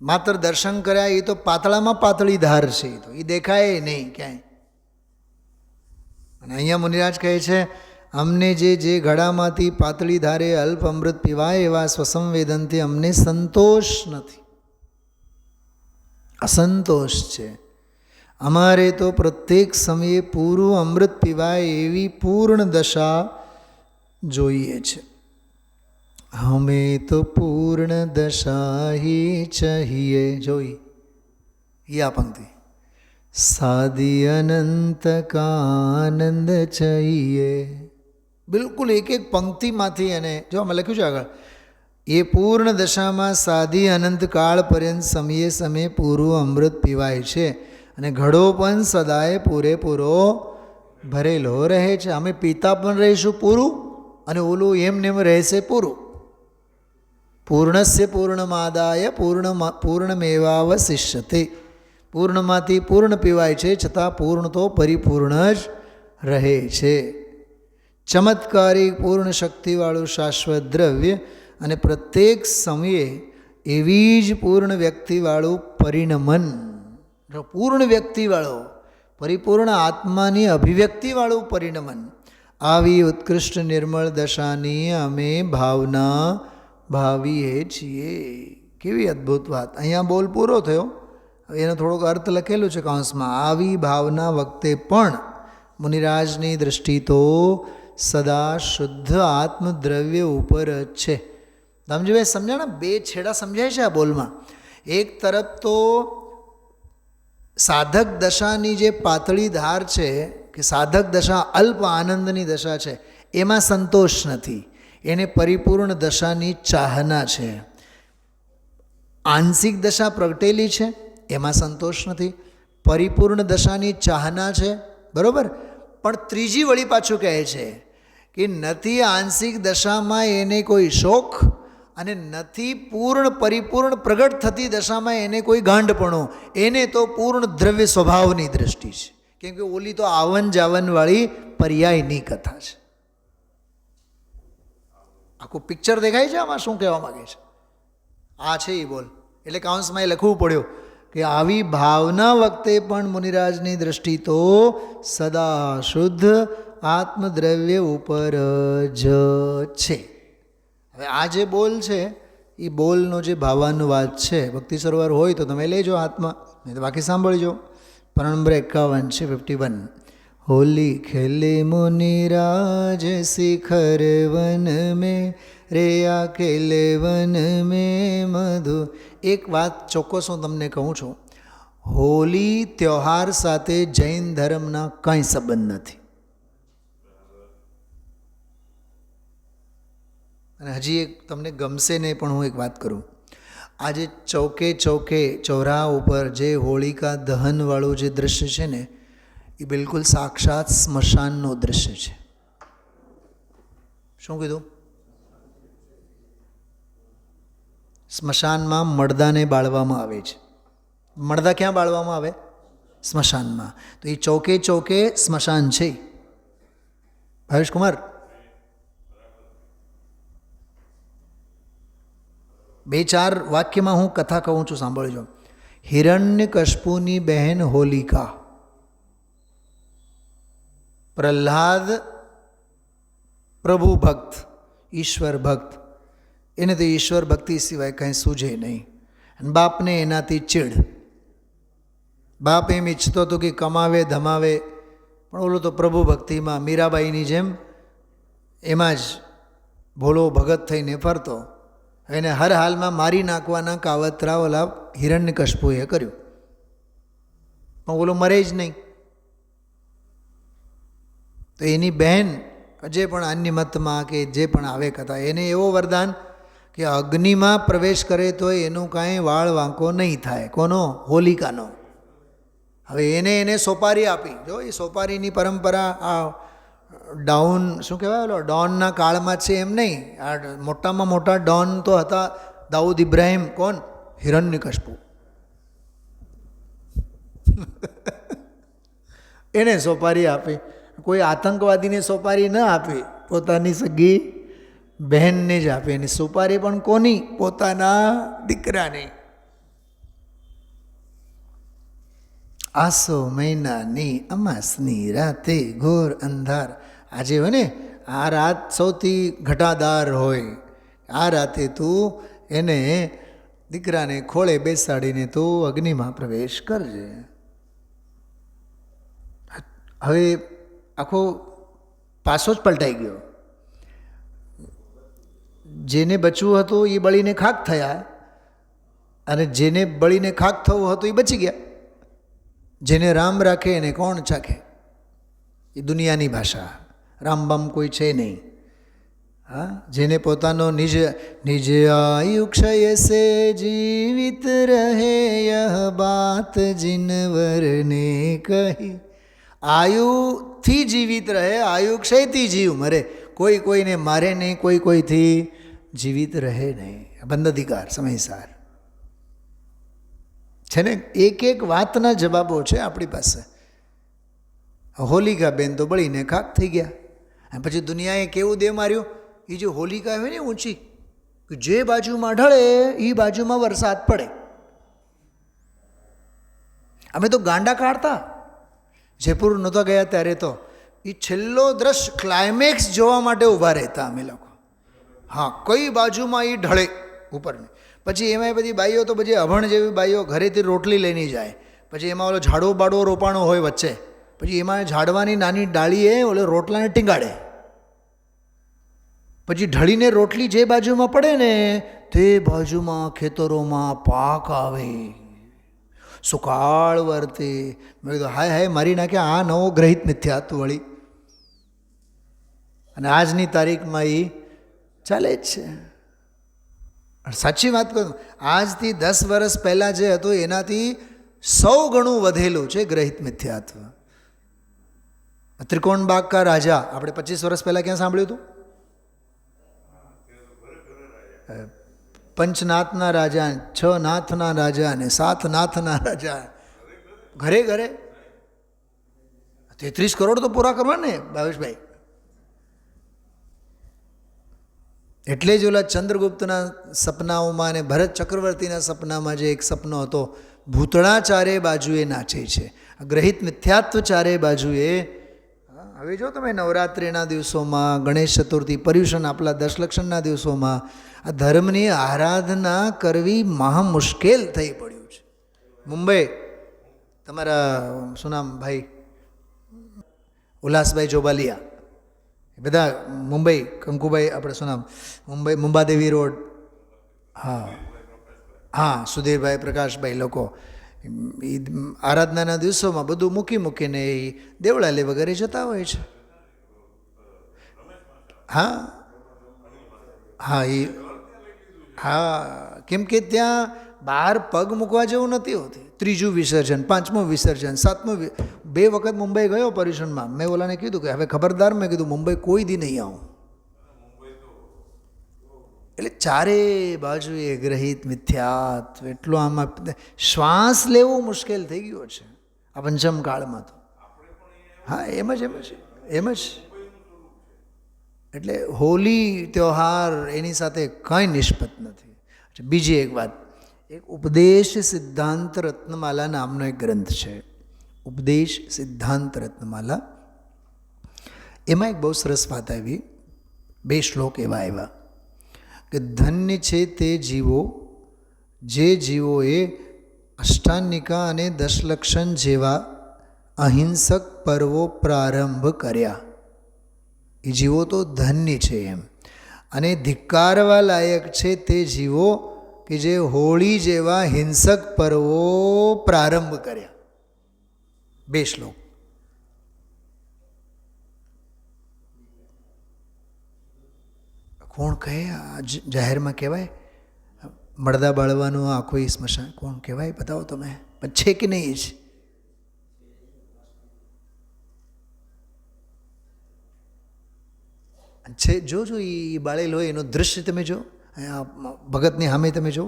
B: માત્ર દર્શન કર્યા એ તો પાતળામાં પાતળી ધાર છે, એ તો એ દેખાય નહીં ક્યાંય. અને અહીંયા મુનિરાજ કહે છે, અમને જે ઘડામાંથી પાતળી ધારે અલ્પ અમૃત પીવાય એવા સ્વસંવેદનથી અમને સંતોષ નથી, અસંતોષ છે. અમારે તો પ્રત્યેક સમયે પૂરું અમૃત પીવાય એવી પૂર્ણ દશા જોઈએ છે. હમે તો પૂર્ણ દશા હી ચાહીએ. જોઈ આ પંક્તિ, સાદી અનંત કા આનંદ ચાહીએ. બિલકુલ એક એક પંક્તિમાંથી, અને જો અમે લખ્યું છે આગળ, એ પૂર્ણ દશામાં સાદી અનંત કાળ પર્યંત સમયે સમયે પૂરું અમૃત પીવાય છે, અને ઘડો પણ સદાય પૂરેપૂરો ભરેલો રહે છે. અમે પીતા પણ રહીશું પૂરું, અને ઓલું એમને એમ રહેશે પૂરું. પૂર્ણસ્ય પૂર્ણમાદાય પૂર્ણમેવાવશિષ્યતે. પૂર્ણમાંથી પૂર્ણ પીવાય છે, છતાં પૂર્ણ તો પરિપૂર્ણ જ રહે છે. ચમત્કારી પૂર્ણ શક્તિવાળું શાશ્વત દ્રવ્ય, અને પ્રત્યેક સમયે એવી જ પૂર્ણ વ્યક્તિવાળું પરિણમન. પૂર્ણ વ્યક્તિવાળો, પરિપૂર્ણ આત્માની અભિવ્યક્તિવાળું પરિણમન. આવી ઉત્કૃષ્ટ નિર્મળ દશાની અમે ભાવના ભાવીએ છીએ. કેવી અદ્ભુત વાત! અહીંયા બોલ પૂરો થયો. એનો થોડોક અર્થ લખેલું છે કૌંસમાં. આવી ભાવના વખતે પણ મુનિરાજની દૃષ્ટિ તો સદા શુદ્ધ આત્મદ્રવ્ય ઉપર જ છે. સમજવે સમજાણા? બે છેડા સમજાય છે આ બોલમાં. એક તરફ તો સાધક દશાની જે પાતળી ધાર છે, કે સાધક દશા અલ્પ આનંદની દશા છે, એમાં સંતોષ નથી. એને પરિપૂર્ણ દશાની ચાહના છે. આંશિક દશા પ્રગટેલી છે, એમાં સંતોષ નથી. પરિપૂર્ણ દશાની ચાહના છે, બરાબર. પણ ત્રીજી વળી પાછું કહે છે કે નથી આંશિક દશામાં એને કોઈ શોખ, અને નથી પૂર્ણ પરિપૂર્ણ પ્રગટ થતી દશામાં એને કોઈ ગાંડપણું. એને તો પૂર્ણ દ્રવ્ય સ્વભાવની દૃષ્ટિ છે. કેમ કે ઓલી તો આવન જાવનવાળી પર્યાયની કથા છે. આખું પિક્ચર દેખાય છે આમાં. શું કહેવા માગે છે? આ છે એ બોલ. એટલે કાઉન્સમાં એ લખવું પડ્યું કે આવી ભાવના વખતે પણ મુનિરાજની દૃષ્ટિ તો સદા શુદ્ધ આત્મદ્રવ્ય ઉપર જ છે. હવે આ જે બોલ છે એ બોલનો જે ભાવાનુવાદ છે, ભક્તિ સરોવર હોય તો તમે લેજો હાથમાં, નહીં તો બાકી સાંભળજો. પણ નંબર 51 છે, 51. હોલી ખેલે મુનિરાજ શિખર વન મેં રેયા ખેલે વન મેં મધુ. એક વાત ચોક્કસ હું તમને કહું છું, હોલી ત્યોહાર સાથે જૈન ધર્મના કંઈ સંબંધ નથી. અને હજી એક તમને ગમશે નહીં, પણ હું એક વાત કરું. આજે ચોકે ચોરાહા ઉપર જે હોળિકા દહનવાળું જે દૃશ્ય છે ને, એ બિલકુલ સાક્ષાત સ્મશાનનું દૃશ્ય છે. શું કીધું? સ્મશાનમાં મડદાને બાળવામાં આવે છે. મડદા ક્યાં બાળવામાં આવે? સ્મશાનમાં. તો એ ચોકે સ્મશાન છે. ભાવેશ કુમાર, 2-4 વાક્યમાં હું કથા કહું છું, સાંભળજો. હિરણ્યકશ્યપુની બહેન હોલિકા, પ્રહલાદ પ્રભુ ભક્ત, ઈશ્વર ભક્ત. એને તો ઈશ્વર ભક્તિ સિવાય કંઈ સૂઝે નહીં. અને બાપને એનાથી ચીડ. બાપ એમ ઈચ્છતો હતો કે કમાવે ધમાવે, પણ ઓલો તો પ્રભુ ભક્તિમાં મીરાબાઈની જેમ એમાં જ ભોળો ભગત થઈને ફરતો. એને હર હાલમાં મારી નાખવાના કાવતરા ઓલા હિરણ્યકશ્યપુએ કર્યું, પણ ઓલો મરે જ નહીં. તો એની બહેન જે પણ અન્ય મતમાં કે જે પણ આવે કથા, એને એવો વરદાન કે અગ્નિમાં પ્રવેશ કરે તો એનું કાંઈ વાળ વાંકો નહીં થાય. કોનો? હોલિકાનો. હવે એને સોપારી આપી. જો એ સોપારીની પરંપરા આ ડાઉન શું કહેવાય ઓલો ડોનના કાળમાં છે એમ નહીં. આ મોટામાં મોટા ડોન તો હતા દાઉદ ઇબ્રાહિમ. કોણ? હિરણ્યકશિપુ. એને સોપારી આપી. કોઈ આતંકવાદીને સોપારી ન આપી, પોતાની સગી બહેનને જ આપી. અને સોપારી પણ કોની? પોતાના દીકરાની. આસો મહિનાની અમાસની રાતે ઘોર અંધાર. આજે હોય ને, આ રાત સૌથી ઘટાદાર હોય. આ રાતે તું એને દીકરાને ખોળે બેસાડીને તું અગ્નિમાં પ્રવેશ કરજે. હવે આખો પાસો જ પલટાઈ ગયો. જેને બચવું હતું એ બળીને ખાક થયા, અને જેને બળીને ખાક થવું હતું એ બચી ગયા. જેને રામ રાખે એને કોણ ચાખે? એ દુનિયાની ભાષા. રામબામ કોઈ છે નહીં. હા, જેને પોતાનો નિજ નિજ આયુ ક્ષય સે જીવિત રહે યહ બાત જિનવર ને કહી. આયુથી જીવિત રહે, આયુ ક્ષયથી જીવ મરે. કોઈ કોઈને મારે નહીં, કોઈ કોઈથી જીવિત રહે નહીં. બંધ અધિકાર સમયસાર છે ને. એક એક વાતના જવાબો છે આપણી પાસે. હોલિકા બેન તો બળીને ખાક થઈ ગયા. અને પછી દુનિયાએ કેવું દેહ માર્યું? એ જે હોલિકા હોય ને ઊંચી, જે બાજુમાં ઢળે એ બાજુમાં વરસાદ પડે. અમે તો ગાંડા કાઢતા. જયપુર નહોતા ગયા ત્યારે તો એ છેલ્લો દ્રશ્ય ક્લાઇમેક્સ જોવા માટે ઊભા રહેતા અમે લોકો. હા, કઈ બાજુમાં એ ઢળે ઉપરની. પછી એમાં બધી બાઈઓ તો પછી અભણ જેવી બાઈઓ ઘરેથી રોટલી લઈને જાય. પછી એમાં ઓલો ઝાડો બાડો રોપાણો હોય વચ્ચે. પછી એમાં ઝાડવાની નાની ડાળીએ ઓલે રોટલાને ટીંગાડે. પછી ઢળીને રોટલી જે બાજુમાં પડે ને તે બાજુમાં ખેતરોમાં પાક આવે, સુકાળ વર્તે. મેં કીધું હાય હાય મારી નાખ્યા. આ નવો ગ્રહિત મિથ્યાત્વ વળી. અને આજની તારીખમાં એ ચાલે જ છે. સાચી વાત કહું, આજથી 10 વર્ષ પહેલાં જે હતું એનાથી 100 ગણું વધેલું છે ગ્રહિત મિથ્યાત્વ. ત્રિકોણબાગ કા રાજા આપણે 25 વર્ષ પહેલાં ક્યાં સાંભળ્યું હતું? પંચનાથના રાજા, 6 નાથના રાજા અને 7 નાથના રાજા ઘરે ઘરે. 33 કરોડ તો પૂરા કરવા ને ભાવેશભાઈ. એટલે જ ઓલા ચંદ્રગુપ્તના સપનાઓમાં અને ભરત ચક્રવર્તીના સપનામાં જે એક સપનો હતો, ભૂતળા ચારે બાજુએ નાચે છે. ગ્રહિત મિથ્યાત્વ ચારે બાજુએ. હવે જો તમે નવરાત્રિના દિવસોમાં, ગણેશ ચતુર્થી, પર્યુષણ, આપલા 10 લક્ષણના દિવસોમાં આ ધર્મની આરાધના કરવી મહા મુશ્કેલ થઈ પડ્યું છે. મુંબઈ તમારા શું નામ ભાઈ? ઉલ્લાસભાઈ જોબાલિયા, એ બધા મુંબઈ, કંકુભાઈ આપણે શું નામ, મુંબઈ મુંબાદેવી રોડ. હા હા, સુધીરભાઈ, પ્રકાશભાઈ લોકો એ આરાધનાના દિવસોમાં બધું મૂકીને એ દેવળાલે વગેરે જતા હોય છે. હા હા, એ હા, કેમ કે ત્યાં બહાર પગ મૂકવા જેવું નથી હોતી. 3જું વિસર્જન, 5મું વિસર્જન, 7મું 2 વખત મુંબઈ ગયો પર્યુષણમાં. મેં ઓલાને કીધું કે હવે ખબરદાર, મેં કીધું મુંબઈ કોઈ દી નહીં આવું. એટલે ચારે બાજુએ ગ્રહિત મિથ્યાત્વ એટલો આમાં શ્વાસ લેવો મુશ્કેલ થઈ ગયો છે આ પંચમ કાળમાં તો. હા, એમ જ. એટલે હોલી ત્યોહાર એની સાથે કંઈ નિષ્પત નથી. બીજી એક વાત, એક ઉપદેશ સિદ્ધાંત રત્નમાલા નામનો એક ગ્રંથ છે, ઉપદેશ સિદ્ધાંત રત્નમાલા. એમાં એક બહુ સરસ વાત આવી, 2 શ્લોક એવા આવ્યા કે ધન્ય છે તે જીવો જે જીવોએ અષ્ટાંગિકા અને 10 લક્ષણ જેવા અહિંસક પર્વો પ્રારંભ કર્યા. એ જીવો તો ધન્ય છે એમ. અને ધિક્કારવા લાયક છે તે જીવો કે જે હોળી જેવા હિંસક પર્વો પ્રારંભ કર્યા. 2 શ્લોક. કોણ કહે જાહેરમાં કહેવાય? મળદા બાળવાનું આખો એ સ્મશાન કોણ કહેવાય? બતાવો તમે. પણ છે કે નહીં? જ છે. જોજો એ બાળેલ હોય એનો દૃશ્ય તમે જો, ભગતની સામે તમે જો.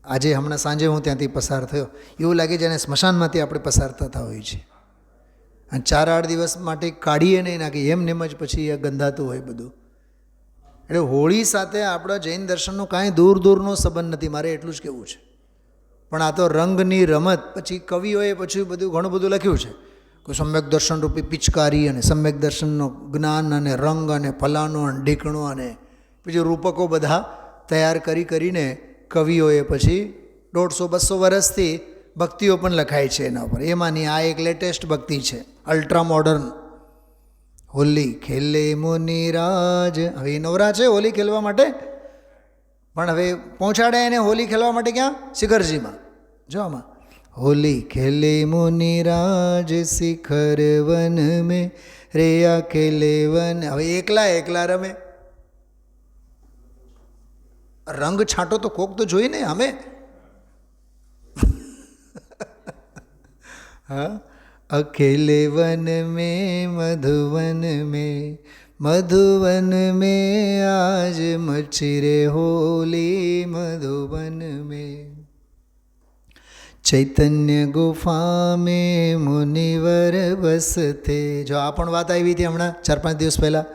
B: આજે હમણાં સાંજે હું ત્યાંથી પસાર થયો, એવું લાગે જાણે સ્મશાનમાંથી આપણે પસાર થતા હોઈએ છીએ. અને 4-8 દિવસ માટે કાઢીએ નહીં નાખીએ, એમ જ પછી એ ગંધાતું હોય બધું. એટલે હોળી સાથે આપણા જૈન દર્શનનો કાંઈ દૂરનો સંબંધ નથી, મારે એટલું જ કહેવું છે. પણ આ તો રંગની રમત. પછી કવિઓએ પછી ઘણું બધું લખ્યું છે કે સમ્યક દર્શન રૂપી પિચકારી અને સમ્યક દર્શનનો જ્ઞાન અને રંગ અને ફલાણો અને ઢીકણો અને બીજું રૂપકો બધા તૈયાર કરીને કવિઓએ પછી 150-200 વર્ષથી ભક્તિઓ પણ લખાય છે એના ઉપર. એમાંની આ એક લેટેસ્ટ ભક્તિ છે, અલ્ટ્રા મોડર્ન. હોલી ખેલે મુનિરાજ. હવે એ નવરા છે હોલી ખેલવા માટે, પણ હવે પહોંચાડે એને હોલી ખેલવા માટે ક્યાં? શિખરજીમાં. જો આમાં હોલી ખેલે મુનિરાજ શિખર વન મેં રેયા ખેલે વન. હવે એકલા રમે. રંગ છાંટો તો કોક તો જોઈ ને અમે. હા, અકેલે વન में मधुवन में आज मची रे होली मधुवन में. चैतन्य गुफा में मुनिवर बसते. જો આ પણ વાત આવી હતી હમણાં 4-5 દિવસ પહેલાં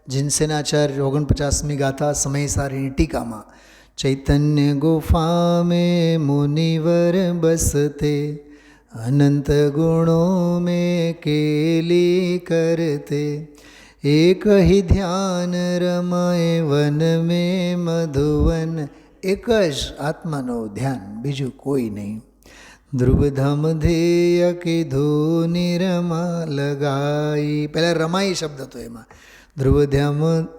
B: જીનસેનાચાર્ય 49મી ગાથા સમયસારીની ટીકામાં. चैतन्य गुफा में मुनिवर बसते अनंत गुणों में केली करते एक ही ध्यान रमाए वन में मधुवन. એક જ આત્માનું ધ્યાન, બીજું કોઈ નહીં. ધ્રુવધામ ધેય કીધું નિરમા લગાઈ. પહેલાં રમાઈ શબ્દ હતો એમાં.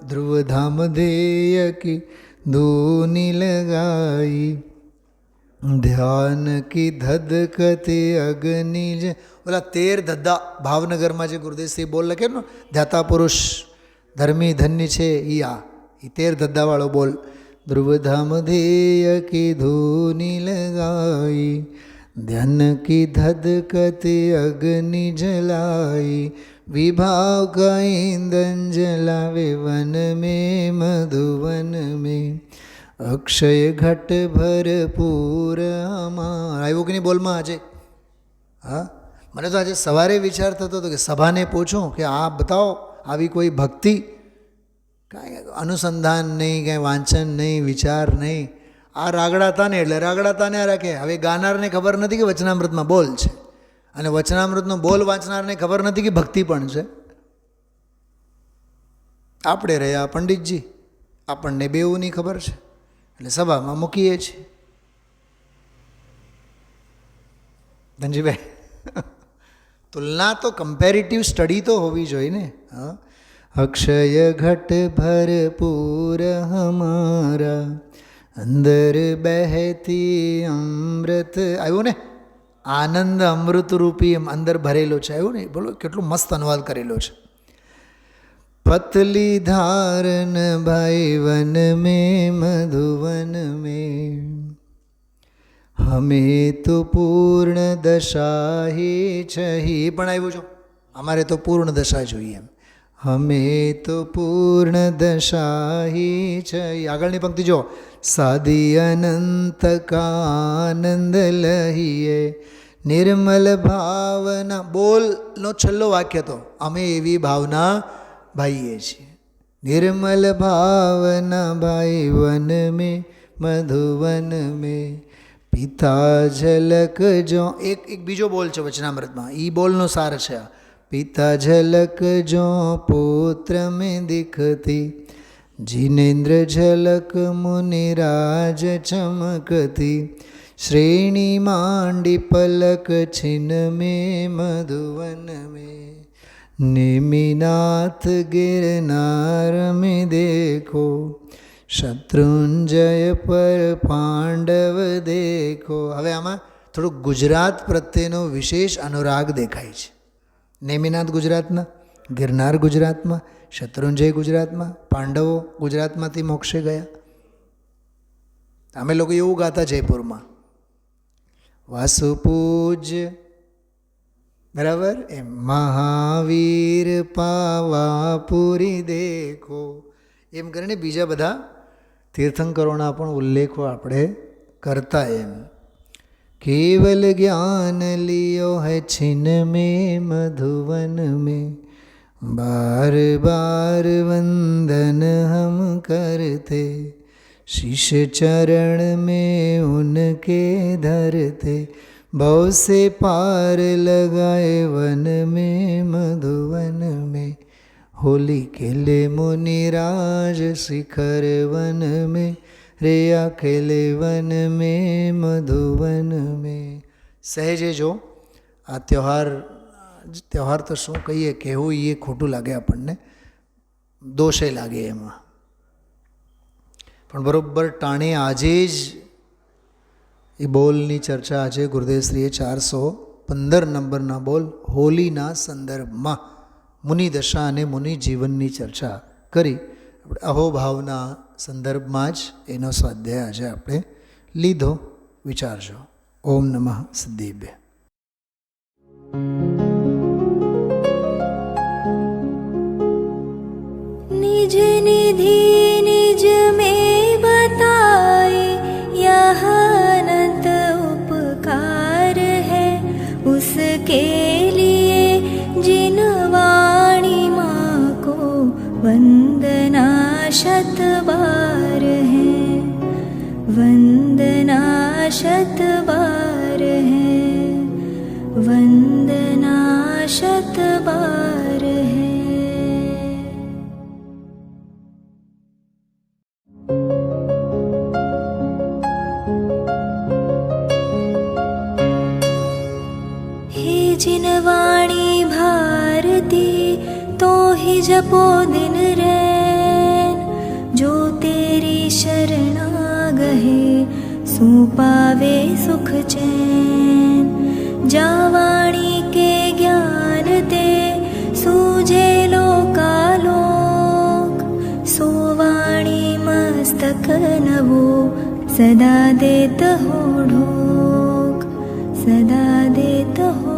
B: ધ્રુવધામ ધેય કીધું લગાઈ ધ્યાન કી ધધકતે અગ્નિ. જે ઓલા 13 ધદ્દા ભાવનગરમાં જે ગુરુદેવશ્રી બોલ લખે ને, ધ્યાતા પુરુષ ધર્મી ધન્ય છે એ 13 ધદ્દાવાળો બોલ. ધ્રુવધામ ધેય કીધું લગાઈ ધ્યાન કી ધધકતે અગ્નિ જલાઈ વિભાવ કા ઈંધન જલાવે વન में मधुवन में અક્ષય ઘટ ભરપૂર અમાર. આવ્યું કે નહીં બોલમાં આજે? હા, મને તો આજે સવારે વિચાર થતો હતો કે સભાને પૂછું કે આ બતાવો આવી કોઈ ભક્તિ, કાંઈ અનુસંધાન નહીં, કાંઈ વાંચન નહીં, વિચાર નહીં. આ રાગડાતા ને એટલે રાગડાતા ને રાખે. હવે ગાનારને ખબર નથી કે વચનામૃતમાં બોલ છે, અને વચનામૃતનો બોલ વાંચનારને ખબર નથી કે ભક્તિ પણ છે. આપણે રહ્યા પંડિતજી, આપણને બેઉની ખબર છે એટલે સભામાં મૂકીએ છીએ. ધનજીભાઈ, તુલના તો કમ્પેરિટિવ સ્ટડી તો હોવી જોઈએ ને. હા, અક્ષય ઘટ ભરપૂર હમારા અંદર બહેતી અમૃત. આવ્યું ને, આનંદ અમૃત રૂપી અંદર ભરેલો છે. આવ્યું ને, બોલો કેટલું મસ્ત અનુવાદ કરેલો છે. पतली धारन भाई वन में मधुवन में हमें तो पूर्ण दशा ही चाहिए. પણ આવ્યું છો, અમારે તો પૂર્ણ દશા જોઈએ એમ. હમે તો પૂર્ણ દશા ही चाहिए. આગળની પંક્તિ જો, સાદી અનંત કા આનંદ લહીએ નિર્મલ ભાવના. બોલનો છેલ્લો વાક્ય તો અમે એવી ભાવના ભાઈએ છીએ. નિર્મલ ભાવના ભાઈ વન में મધુવન में પિતા ઝલક જો. એક બીજો બોલ છે વચનામૃતમાં, એ બોલનો સાર છે. પિતા ઝલક જો પુત્ર में दिखती जिनेन्द्र झलक मुनिराज चमकती श्रेणी मांडी पलक छिन में मधुवन में नेमिनाथ गिरनार में देखो શત્રુંજય પર પાંડવ દેખો. હવે આમાં થોડુંક ગુજરાત પ્રત્યેનો વિશેષ અનુરાગ દેખાય છે. નેમિનાથ ગુજરાતના, ગિરનાર ગુજરાતમાં, શત્રુંજય ગુજરાતમાં, પાંડવો ગુજરાતમાંથી મોક્ષે ગયા. અમે લોકો એવું ગાતા જયપુરમાં, વાસુપૂજ્ય બરાબર. એમ મહાવીર પાવા પૂરી દેખો એમ કરીને બીજા બધા તીર્થંકરોના પણ ઉલ્લેખો આપણે કરતા. એમ केवल ज्ञान लियो है छिन में मधुवन में, बार बार वंदन हम करते, शीश चरण में उनके धरते, भव से पार लगाए वन में मधुवन में, होली खेले मुनिराज शिखर वन में, रेया खेले वन में मधुवन में. સહેજે જો આ તહેવાર તો શું કહીએ, કહેવું એ ખોટું લાગે આપણને, દોષે લાગે એમાં. પણ બરાબર ટાણે આજે જ એ બોલની ચર્ચા આજે ગુરુદેવશ્રીએ 415 નંબરના બોલ હોલીના સંદર્ભમાં મુનિદશા અને મુનિ જીવનની ચર્ચા કરી. આપણે અહોભાવના સંદર્ભમાં જ એનો સ્વાધ્યાય આજે આપણે લીધો. વિચારજો. ઓમ નમઃ સિદ્ધેભ્યઃ.
A: निज निधि निज में बताए, यह अनंत उपकार है उसके लिए जिन वाणी माँ को वंदना शत बार है, वंदना शत बार है, वंदना शत बार है. हे जिन वाणी भारती तो ही जपो दिन रैन, जो तेरी शरणा गहे सो पावे सुख चैन. जा वाणी के ज्ञान ते सूझे लोकालोक, सो वाणी मस्तक नवो सदा देत हो ढोक, सदा देत हो